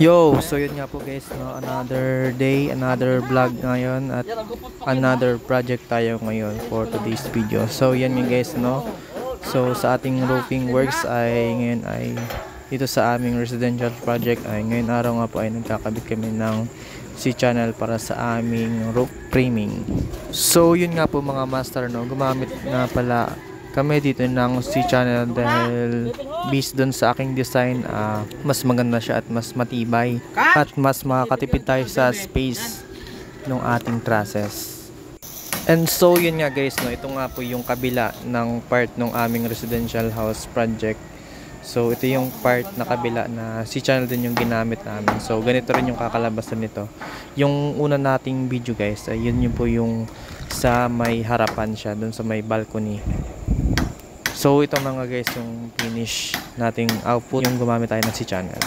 Yo, so yun nga po guys, no, another day, another vlog ngayon at another project tayo ngayon for today's video. So yan nga guys, no. So sa ating roofing works ay ngayon ay dito sa aming residential project ay ngayon araw nga po ay nagkakabit kami ng C-channel para sa aming roof framing. So yun nga po mga master, no, gumamit na pala kami dito ng C-channel dahil based dun sa aking design, mas maganda siya at mas matibay at mas makakatipid tayo sa space ng ating trusses. And so yun nga guys, no, ito nga po yung kabila ng part ng aming residential house project. So ito yung part na kabila na C-channel din yung ginamit namin. So ganito rin yung kakalabasan nito. Yung una nating video guys, yun yung po yung sa may harapan siya, dun sa may balcony. So ito mga guys yung finish nating output, yung gumamit tayo ng C-channel.